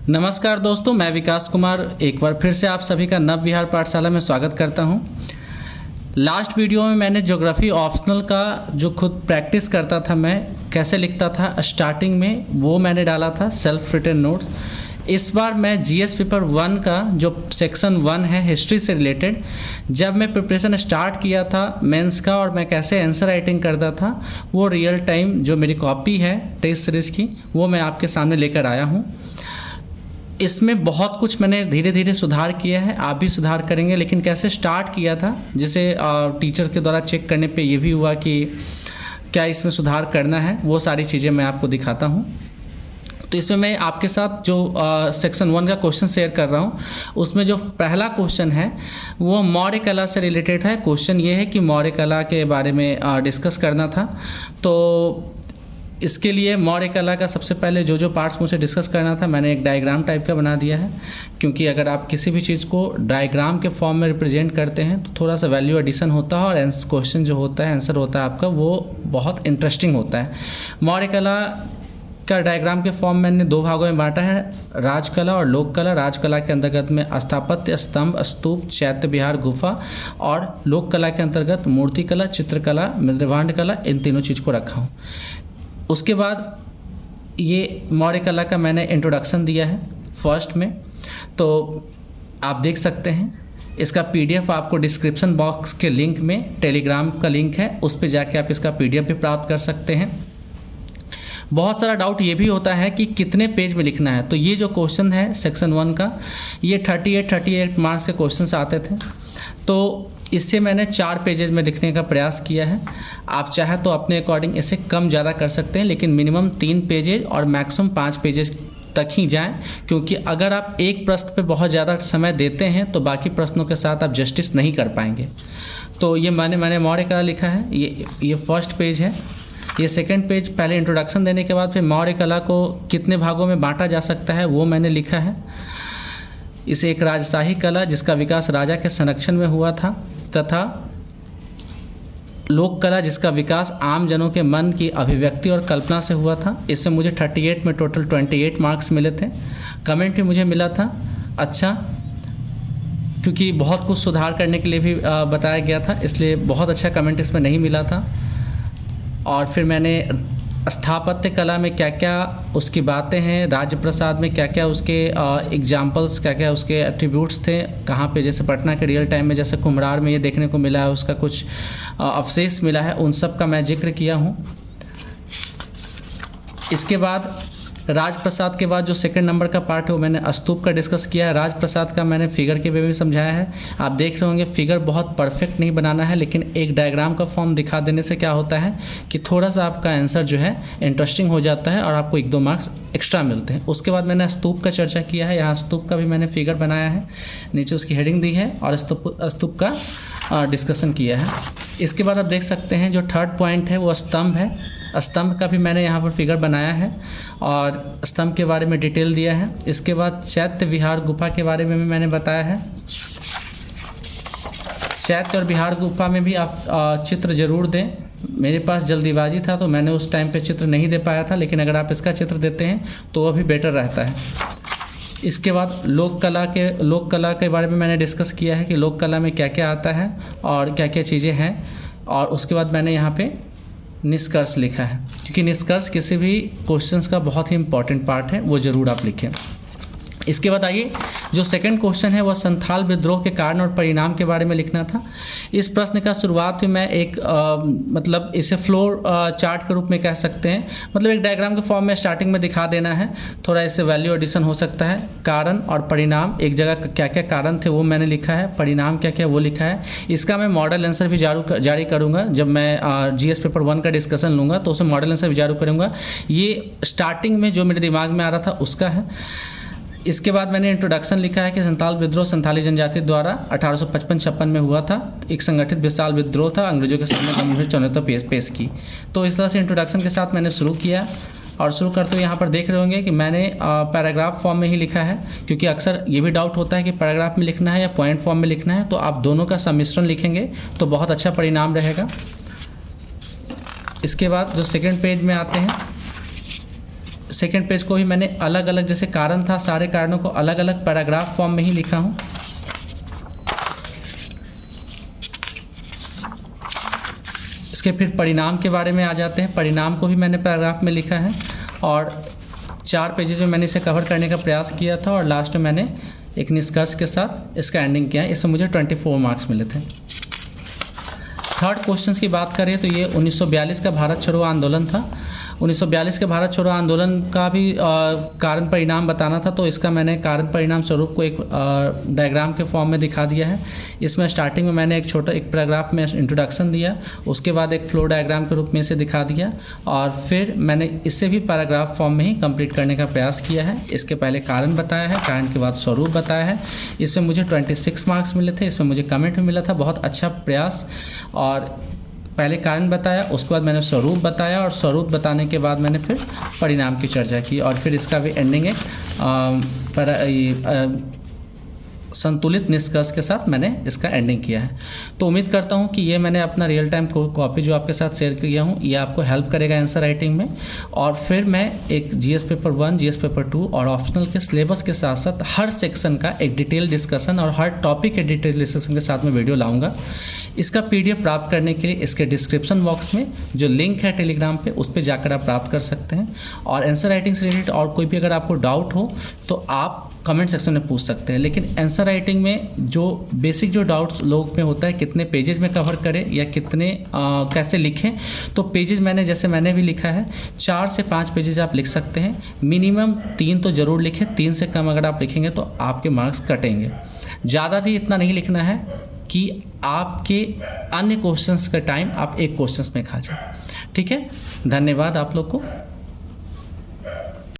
नमस्कार दोस्तों, मैं विकास कुमार एक बार फिर से आप सभी का नव विहार पाठशाला में स्वागत करता हूं। लास्ट वीडियो में मैंने ज्योग्राफी ऑप्शनल का जो खुद प्रैक्टिस करता था, मैं कैसे लिखता था स्टार्टिंग में, वो मैंने डाला था सेल्फ रिटन नोट्स। इस बार मैं जीएस पेपर 1 का जो सेक्शन 1 है हिस्ट्री से रिलेटेड, जब मैं प्रिपरेशन स्टार्ट किया था मेंस का और मैं कैसे आंसर राइटिंग करता था, वो रियल टाइम जो मेरी कॉपी है टेस्ट सीरीज़ की, वो मैं आपके सामने लेकर आया हूँ। इसमें बहुत कुछ मैंने धीरे धीरे सुधार किया है, आप भी सुधार करेंगे। लेकिन कैसे स्टार्ट किया था, जिसे टीचर के द्वारा चेक करने पे ये भी हुआ कि क्या इसमें सुधार करना है, वो सारी चीज़ें मैं आपको दिखाता हूँ। तो इसमें मैं आपके साथ जो सेक्शन 1 का क्वेश्चन शेयर कर रहा हूँ, उसमें जो पहला क्वेश्चन है वो मौर्य कला से रिलेटेड है। क्वेश्चन ये है कि मौर्य कला के बारे में डिस्कस करना था। तो इसके लिए मौर्य कला का सबसे पहले जो पार्ट्स मुझे डिस्कस करना था, मैंने एक डायग्राम टाइप का बना दिया है, क्योंकि अगर आप किसी भी चीज़ को डायग्राम के फॉर्म में रिप्रेजेंट करते हैं तो थोड़ा सा वैल्यू एडिशन होता है और क्वेश्चन जो होता है, आंसर होता है आपका, वो बहुत इंटरेस्टिंग होता है। मौर्य कला का डायग्राम के फॉर्म मैंने 2 भागों में बांटा है, राजकला और लोक कला। राजकला के अंतर्गत में स्थापत्य, स्तंभ, स्तूप, चैत्य विहार, गुफा, और लोक कला के अंतर्गत मूर्ति कला, चित्रकला, निर्माण कला, इन तीनों चीज़ को रखा हूँ। उसके बाद ये मौर्य कला का मैंने इंट्रोडक्शन दिया है फर्स्ट में, तो आप देख सकते हैं। इसका पीडीएफ आपको डिस्क्रिप्शन बॉक्स के लिंक में, टेलीग्राम का लिंक है, उस पर जाके आप इसका पीडीएफ भी प्राप्त कर सकते हैं। बहुत सारा डाउट ये भी होता है कि कितने पेज में लिखना है। तो ये जो क्वेश्चन है सेक्शन 1 का, ये 38 मार्क्स के क्वेश्चन आते थे, तो इससे मैंने 4 पेजेज में लिखने का प्रयास किया है। आप चाहे तो अपने अकॉर्डिंग इसे कम ज़्यादा कर सकते हैं, लेकिन मिनिमम 3 पेजेज और मैक्सिमम 5 पेजेज तक ही जाएं, क्योंकि अगर आप एक प्रश्न पे बहुत ज़्यादा समय देते हैं तो बाकी प्रश्नों के साथ आप जस्टिस नहीं कर पाएंगे। तो ये मैंने मौर्य कला लिखा है, ये फर्स्ट पेज है। ये सेकंड पेज, पहले इंट्रोडक्शन देने के बाद फिर मौर्य कला को कितने भागों में बांटा जा सकता है, वो मैंने लिखा है। इसे एक राजशाही कला जिसका विकास राजा के संरक्षण में हुआ था, तथा लोक कला जिसका विकास आम जनों के मन की अभिव्यक्ति और कल्पना से हुआ था। इससे मुझे 38 में टोटल 28 मार्क्स मिले थे। कमेंट भी मुझे मिला था अच्छा, क्योंकि बहुत कुछ सुधार करने के लिए भी बताया गया था, इसलिए बहुत अच्छा कमेंट इसमें नहीं मिला था। और फिर मैंने स्थापत्य कला में क्या क्या उसकी बातें हैं, राजप्रसाद में क्या क्या उसके एग्जाम्पल्स, क्या क्या उसके एट्रीब्यूट्स थे, कहाँ पे, जैसे पटना के रियल टाइम में जैसे कुम्हरार में ये देखने को मिला है, उसका कुछ अवशेष मिला है, उन सब का मैं जिक्र किया हूँ। इसके बाद राजप्रसाद के बाद जो सेकंड नंबर का पार्ट है वो मैंने स्तूप का डिस्कस किया है। राजप्रसाद का मैंने फिगर के वे में समझाया है। आप देख रहे होंगे फिगर बहुत परफेक्ट नहीं बनाना है, लेकिन एक डायग्राम का फॉर्म दिखा देने से क्या होता है कि थोड़ा सा आपका आंसर जो है इंटरेस्टिंग हो जाता है और आपको 1-2 मार्क्स एक्स्ट्रा मिलते हैं। उसके बाद मैंने स्तूप का चर्चा किया है, यहाँ स्तूप का भी मैंने फिगर बनाया है, नीचे उसकी हेडिंग दी है और स्तूप का डिस्कशन किया है। इसके बाद आप देख सकते हैं जो थर्ड पॉइंट है वो स्तंभ है। स्तंभ का भी मैंने यहाँ पर फिगर बनाया है और स्तंभ के बारे में डिटेल दिया है। इसके बाद चैत्य विहार गुफा के बारे में भी मैंने बताया है। चैत्य और विहार गुफा में भी आप चित्र जरूर दें। मेरे पास जल्दीबाजी था तो मैंने उस टाइम पे चित्र नहीं दे पाया था, लेकिन अगर आप इसका चित्र देते हैं तो वह भी बेटर रहता है। इसके बाद लोक कला के बारे में मैंने डिस्कस किया है कि लोक कला में क्या क्या आता है और क्या क्या चीज़ें हैं। और उसके बाद मैंने यहाँ पे निष्कर्ष लिखा है, क्योंकि निष्कर्ष किसी भी क्वेश्चंस का बहुत ही इंपॉर्टेंट पार्ट है, वो ज़रूर आप लिखें। इसके बाद आइए, जो सेकंड क्वेश्चन है वह संथाल विद्रोह के कारण और परिणाम के बारे में लिखना था। इस प्रश्न का शुरुआत में मैं एक मतलब इसे फ्लोर चार्ट के रूप में कह सकते हैं, मतलब एक डायग्राम के फॉर्म में स्टार्टिंग में दिखा देना है। थोड़ा इससे वैल्यू एडिशन हो सकता है। कारण और परिणाम, एक जगह क्या क्या कारण थे वो मैंने लिखा है, परिणाम क्या क्या वो लिखा है। इसका मैं मॉडल आंसर भी जारी करूँगा जब मैं जीएस पेपर 1 का डिस्कशन लूँगा, तो उसे मॉडल आंसर भी जारी करूँगा। ये स्टार्टिंग में जो मेरे दिमाग में आ रहा था उसका है। इसके बाद मैंने इंट्रोडक्शन लिखा है कि संथाल विद्रोह संथाली जनजाति द्वारा 1855-56 में हुआ था। एक संगठित विशाल विद्रोह था, अंग्रेजों के सामने गंभीर चुनौती पेश की। तो इस तरह से इंट्रोडक्शन के साथ मैंने शुरू किया, और शुरू करते हुए यहाँ पर देख रहे होंगे कि मैंने पैराग्राफ फॉर्म में ही लिखा है, क्योंकि अक्सर ये भी डाउट होता है कि पैराग्राफ में लिखना है या पॉइंट फॉर्म में लिखना है। तो आप दोनों का सम्मिश्रण लिखेंगे तो बहुत अच्छा परिणाम रहेगा। इसके बाद जो सेकेंड पेज में आते हैं, सेकेंड पेज को ही मैंने अलग अलग, जैसे कारण था, सारे कारणों को अलग अलग पैराग्राफ फॉर्म में ही लिखा हूँ। इसके फिर परिणाम के बारे में आ जाते हैं। परिणाम को भी मैंने पैराग्राफ में लिखा है और 4 पेजेज में मैंने इसे कवर करने का प्रयास किया था और लास्ट में मैंने एक निष्कर्ष के साथ इसका एंडिंग किया है। इसमें मुझे 24 मार्क्स मिले थे। थर्ड क्वेश्चन की बात करें तो ये 1942 का भारत छोड़ो आंदोलन था। 1942 के भारत छोड़ो आंदोलन का भी कारण परिणाम बताना था, तो इसका मैंने कारण परिणाम स्वरूप को एक डायग्राम के फॉर्म में दिखा दिया है। इसमें स्टार्टिंग में मैंने एक पैराग्राफ में इंट्रोडक्शन दिया, उसके बाद एक फ्लो डायग्राम के रूप में इसे दिखा दिया और फिर मैंने इसे भी पैराग्राफ फॉर्म में ही कंप्लीट करने का प्रयास किया है। इसके पहले कारण बताया है, कारण के बाद स्वरूप बताया है। इसमें मुझे 26 मार्क्स मिले थे। इसमें मुझे कमेंट भी मिला था, बहुत अच्छा प्रयास। और पहले कारण बताया, उसके बाद मैंने स्वरूप बताया और स्वरूप बताने के बाद मैंने फिर परिणाम की चर्चा की और फिर इसका भी एंडिंग एक संतुलित निष्कर्ष के साथ मैंने इसका एंडिंग किया है। तो उम्मीद करता हूं कि ये मैंने अपना रियल टाइम कॉपी जो आपके साथ शेयर किया हूं, ये आपको हेल्प करेगा आंसर राइटिंग में। और फिर मैं एक जीएस पेपर 1, जीएस पेपर 2 और ऑप्शनल के सिलेबस के साथ साथ हर सेक्शन का एक डिटेल डिस्कशन और हर टॉपिक के डिटेल डिस्कशन के साथ में वीडियो लाऊंगा। इसका पीडीएफ प्राप्त करने के लिए इसके डिस्क्रिप्शन बॉक्स में जो लिंक है टेलीग्राम पे, उस पर जाकर आप प्राप्त कर सकते हैं। और आंसर राइटिंग से रिलेटेड और कोई भी अगर आपको डाउट हो तो आप कमेंट सेक्शन में पूछ सकते हैं। लेकिन आंसर राइटिंग में जो बेसिक जो डाउट्स लोग में होता है, कितने पेजेज में कवर करें या कितने कैसे लिखें, तो पेजेज मैंने भी लिखा है 4 से 5 पेजेज आप लिख सकते हैं। मिनिमम 3 तो ज़रूर लिखें, 3 से कम अगर आप लिखेंगे तो आपके मार्क्स कटेंगे। ज़्यादा भी इतना नहीं लिखना है कि आपके अन्य क्वेश्चंस का टाइम आप एक क्वेश्चंस में खा जाए। ठीक है, धन्यवाद आप लोग को।